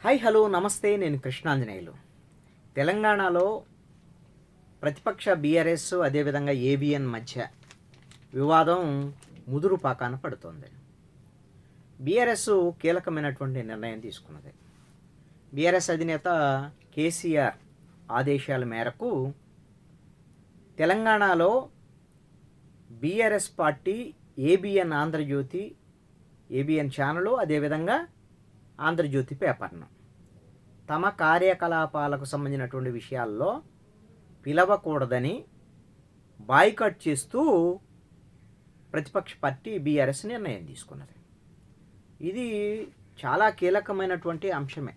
Hi hello నమస్తే, నేను కృష్ణాంజనేయులు. తెలంగాణలో ప్రతిపక్ష బీఆర్ఎస్ అదేవిధంగా ఏబిఎన్ మధ్య వివాదం ముదురు పాకాన పడుతోంది. బీఆర్ఎస్ కీలకమైనటువంటి నిర్ణయం తీసుకున్నది. బీఆర్ఎస్ అధినేత కేసీఆర్ ఆదేశాల మేరకు తెలంగాణలో బీఆర్ఎస్ పార్టీ ఏబిఎన్ ఆంధ్రజ్యోతి, ఏబిఎన్ ఛానలు, అదేవిధంగా ఆంధ్రజ్యోతి పేపర్ను తమ కార్యకలాపాలకు సంబంధించినటువంటి విషయాల్లో పిలవకూడదని బాయ్కాట్ చేస్తూ ప్రతిపక్ష పార్టీ బీఆర్ఎస్ నిర్ణయం తీసుకున్నది. ఇది చాలా కీలకమైనటువంటి అంశమే.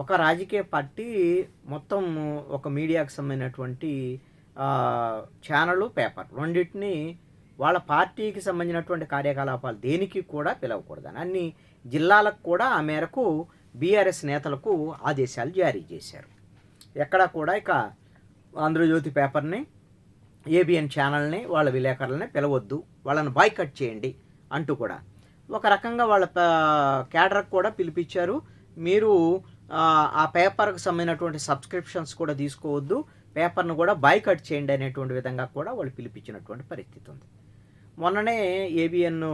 ఒక రాజకీయ పార్టీ మొత్తం ఒక మీడియాకు సంబంధించినటువంటి ఛానళ్ళు, పేపర్ రెండింటినీ వాళ్ళ పార్టీకి సంబంధించినటువంటి కార్యకలాపాలు దేనికి కూడా పిలవకూడదని అన్ని జిల్లాలకు కూడా ఆ మేరకు బీఆర్ఎస్ నేతలకు ఆదేశాలు జారీ చేశారు. ఎక్కడా కూడా ఇక ఆంధ్రజ్యోతి పేపర్ని, ఏబిఎన్ ఛానల్ని, వాళ్ళ విలేకరులని పిలవద్దు, వాళ్ళని బాయ్కట్ చేయండి అంటూ కూడా ఒక రకంగా వాళ్ళ క్యాడర్కి కూడా పిలిపించారు. మీరు ఆ పేపర్కి సంబంధించినటువంటి సబ్స్క్రిప్షన్స్ కూడా తీసుకోవద్దు, పేపర్ను కూడా బాయ్కట్ చేయండి అనేటువంటి విధంగా కూడా వాళ్ళు పిలిపించినటువంటి పరిస్థితి ఉంది. మొన్ననే ఏబిఎన్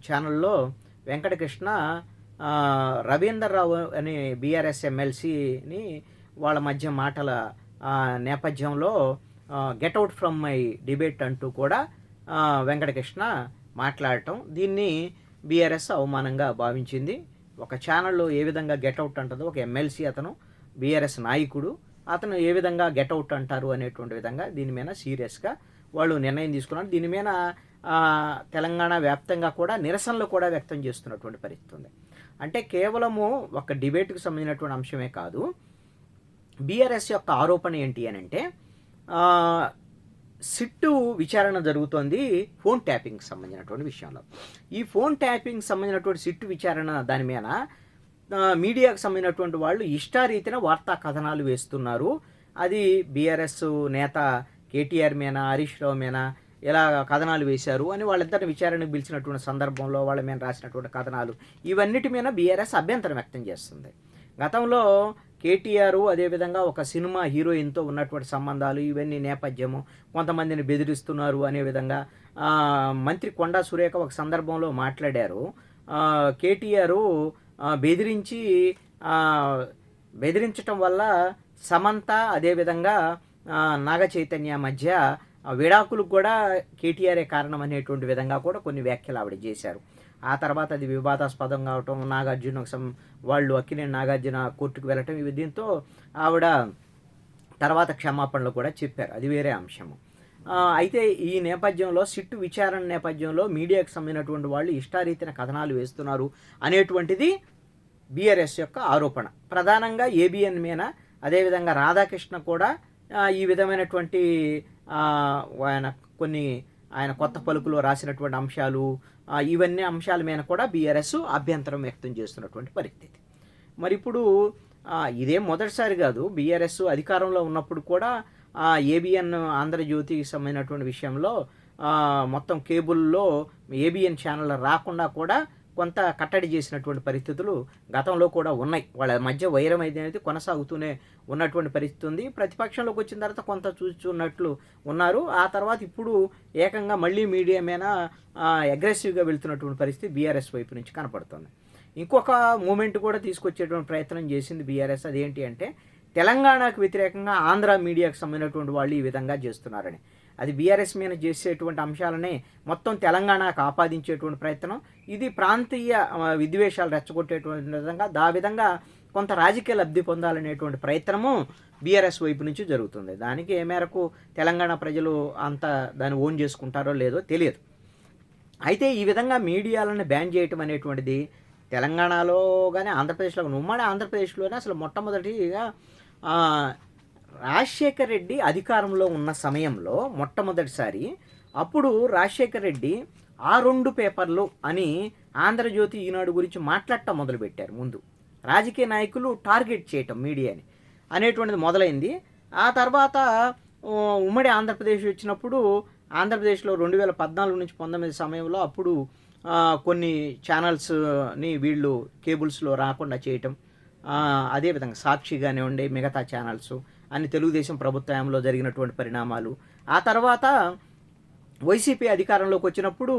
ఛానల్లో వెంకటకృష్ణ రవీందర్ రావు అనే బీఆర్ఎస్ ఎమ్మెల్సీని వాళ్ళ మధ్య మాటల నేపథ్యంలో గెట్అవుట్ ఫ్రమ్ మై డిబేట్ అంటూ కూడా వెంకటకృష్ణ మాట్లాడటం, దీన్ని బీఆర్ఎస్ అవమానంగా భావించింది. ఒక ఛానల్లో ఏ విధంగా గెట్అవుట్ అంటుందో, ఒక ఎమ్మెల్సీ అతను బీఆర్ఎస్ నాయకుడు, అతను ఏ విధంగా గెట్అవుట్ అంటారు అనేటువంటి విధంగా దీని మీద సీరియస్గా వాళ్ళు నిర్ణయం తీసుకున్నారు. దీని మీద తెలంగాణ వ్యాప్తంగా కూడా నిరసనలు కూడా వ్యక్తం చేస్తున్నటువంటి పరిస్థితి ఉంది. అంటే కేవలము ఒక డిబేట్కి సంబంధించినటువంటి అంశమే కాదు. బీఆర్ఎస్ యొక్క ఆరోపణ ఏంటి అని అంటే, సిట్టు విచారణ జరుగుతోంది ఫోన్ ట్యాపింగ్కి సంబంధించినటువంటి విషయంలో. ఈ ఫోన్ ట్యాపింగ్కి సంబంధించినటువంటి సిట్టు విచారణ దాని మీద మీడియాకు సంబంధించినటువంటి వాళ్ళు ఇష్టారీతిన వార్తా కథనాలు వేస్తున్నారు. అది బీఆర్ఎస్ నేత కేటీఆర్ మీద, హరీష్ రావు మీద ఎలా కథనాలు వేశారు అని వాళ్ళిద్దరిని విచారణకు పిలిచినటువంటి సందర్భంలో వాళ్ళ మీద రాసినటువంటి కథనాలు, ఇవన్నిటి మీద బీఆర్ఎస్ అభ్యంతరం వ్యక్తం చేస్తుంది. గతంలో కేటీఆర్ అదేవిధంగా ఒక సినిమా హీరోయిన్తో ఉన్నటువంటి సంబంధాలు, ఇవన్నీ నేపథ్యము, కొంతమందిని బెదిరిస్తున్నారు అనే విధంగా మంత్రి కొండా సురేఖ ఒక సందర్భంలో మాట్లాడారు. కేటీఆర్ బెదిరించటం వల్ల సమంత అదేవిధంగా నాగ చైతన్య మధ్య విడాకులకు కూడా కేటీఆరే కారణం అనేటువంటి విధంగా కూడా కొన్ని వ్యాఖ్యలు ఆవిడ చేశారు. ఆ తర్వాత అది వివాదాస్పదం కావటం, నాగార్జున వాళ్ళు అక్కినేని నాగార్జున కోర్టుకు వెళ్ళటం, ఇవి దీంతో ఆవిడ తర్వాత క్షమాపణలు కూడా చెప్పారు, అది వేరే అంశము. అయితే ఈ నేపథ్యంలో సిట్టు విచారణ నేపథ్యంలో మీడియాకు సంబంధించినటువంటి వాళ్ళు ఇష్టారీతిన కథనాలు వేస్తున్నారు అనేటువంటిది బీఆర్ఎస్ యొక్క ఆరోపణ. ప్రధానంగా ఏబిఎన్ మీద, అదేవిధంగా రాధాకృష్ణ కూడా ఈ విధమైనటువంటి ఆయన కొత్త పలుకులో రాసినటువంటి అంశాలు, ఇవన్నీ అంశాల మీద కూడా బీఆర్ఎస్ అభ్యంతరం వ్యక్తం చేస్తున్నటువంటి పరిస్థితి. మరి ఇప్పుడు ఇదేం మొదటిసారి కాదు. బీఆర్ఎస్ అధికారంలో ఉన్నప్పుడు కూడా ఏబిఎన్ ఆంధ్రజ్యోతికి సంబంధించినటువంటి విషయంలో మొత్తం కేబుల్లో ఏబిఎన్ ఛానల్ రాకుండా కూడా కొంత కట్టడి చేసినటువంటి పరిస్థితులు గతంలో కూడా ఉన్నాయి. వాళ్ళ మధ్య వైరం అనేది కొనసాగుతూనే ఉన్నటువంటి పరిస్థితి ఉంది. ప్రతిపక్షంలోకి వచ్చిన తర్వాత కొంత చూస్తున్నట్లు ఉన్నారు. ఆ తర్వాత ఇప్పుడు ఏకంగా మళ్ళీ మీడియా మీద అగ్రెసివ్గా వెళ్తున్నటువంటి పరిస్థితి బీఆర్ఎస్ వైపు నుంచి కనపడుతుంది. ఇంకొక మూమెంట్ కూడా తీసుకొచ్చేటువంటి ప్రయత్నం చేసింది బీఆర్ఎస్. అదేంటి అంటే, తెలంగాణకు వ్యతిరేకంగా ఆంధ్ర మీడియాకు సంబంధించినటువంటి వాళ్ళు ఈ విధంగా చేస్తున్నారని, అది బీఆర్ఎస్ మీద చేసేటువంటి అంశాలనే మొత్తం తెలంగాణకు ఆపాదించేటువంటి ప్రయత్నం, ఇది ప్రాంతీయ విద్వేషాలు రెచ్చగొట్టేటువంటి విధంగా, ఆ విధంగా కొంత రాజకీయ లబ్ధి పొందాలనేటువంటి ప్రయత్నము బీఆర్ఎస్ వైపు నుంచి జరుగుతుంది. దానికి ఏ మేరకు తెలంగాణ ప్రజలు అంత దాన్ని ఓన్ చేసుకుంటారో లేదో తెలియదు. అయితే ఈ విధంగా మీడియాలను బ్యాన్ చేయటం అనేటువంటిది తెలంగాణలో కానీ ఆంధ్రప్రదేశ్లో, ఉమ్మడి ఆంధ్రప్రదేశ్లోనే అసలు మొట్టమొదటిగా రాజశేఖర్ రెడ్డి అధికారంలో ఉన్న సమయంలో మొట్టమొదటిసారి అప్పుడు రాజశేఖర్ రెడ్డి ఆ రెండు పేపర్లు అని ఆంధ్రజ్యోతి, ఈనాడు గురించి మాట్లాడటం మొదలుపెట్టారు. ముందు రాజకీయ నాయకులు టార్గెట్ చేయటం మీడియాని అనేటువంటిది మొదలైంది. ఆ తర్వాత ఉమ్మడి ఆంధ్రప్రదేశ్ వచ్చినప్పుడు ఆంధ్రప్రదేశ్లో 2014 నుంచి 19 సమయంలో అప్పుడు కొన్ని ఛానల్స్ని వీళ్ళు కేబుల్స్లో రాకుండా చేయటం, అదేవిధంగా సాక్షి కానివ్వండి, మిగతా ఛానల్స్ అన్ని తెలుగుదేశం ప్రభుత్వంలో జరిగినటువంటి పరిణామాలు. ఆ తర్వాత వైసీపీ అధికారంలోకి వచ్చినప్పుడు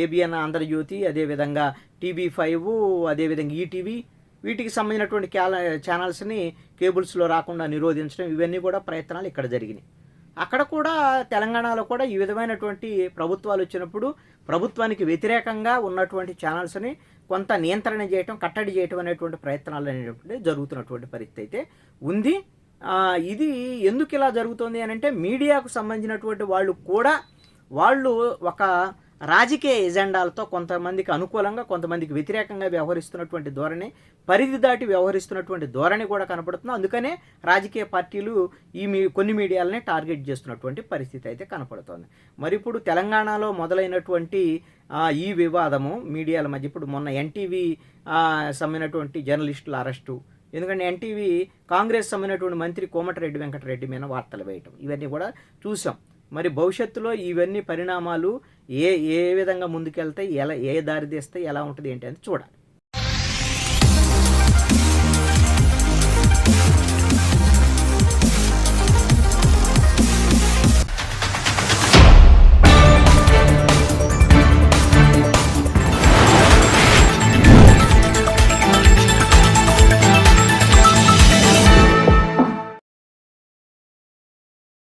ఏబిఎన్ ఆంధ్రజ్యోతి, అదేవిధంగా టీవీ5, అదేవిధంగా ఈటీవీ, వీటికి సంబంధించినటువంటి ఛానల్స్ని కేబుల్స్లో రాకుండా నిరోధించడం, ఇవన్నీ కూడా ప్రయత్నాలు ఇక్కడ జరిగినాయి. అక్కడ కూడా తెలంగాణలో కూడా ఈ విధమైనటువంటి ప్రభుత్వాలు వచ్చినప్పుడు ప్రభుత్వానికి వ్యతిరేకంగా ఉన్నటువంటి ఛానల్స్ని కొంత నియంత్రణ చేయటం, కట్టడి చేయటం అనేటువంటి ప్రయత్నాలు అనేటువంటి జరుగుతున్నటువంటి పరిస్థితి అయితే ఉంది. ఇది ఎందుకు ఇలా జరుగుతుంది అని అంటే, మీడియాకు సంబంధించినటువంటి వాళ్ళు ఒక రాజకీయ ఎజెండాలతో కొంతమందికి అనుకూలంగా, కొంతమందికి వ్యతిరేకంగా వ్యవహరిస్తున్నటువంటి ధోరణి, పరిధి దాటి వ్యవహరిస్తున్నటువంటి ధోరణి కూడా కనపడుతుంది. అందుకనే రాజకీయ పార్టీలు కొన్ని మీడియాలని టార్గెట్ చేస్తున్నటువంటి పరిస్థితి అయితే కనపడుతోంది. మరి ఇప్పుడు తెలంగాణలో మొదలైనటువంటి ఈ వివాదము మీడియాల మధ్య, ఇప్పుడు మొన్న ఎన్టీవీ సంబంధించినటువంటి జర్నలిస్టుల అరెస్టు, ఎందుకంటే ఎన్టీవీ కాంగ్రెస్ సంబంధించినటువంటి మంత్రి కోమటిరెడ్డి వెంకటరెడ్డి మీద వార్తలు వేయటం, ఇవన్నీ కూడా చూసాం. మరి భవిష్యత్తులో ఇవన్నీ పరిణామాలు ఏ విధంగా ముందుకెళ్తాయి, ఏ దారి తీస్తాయి, ఎలా ఉంటుంది ఏంటి అని చూడాలి.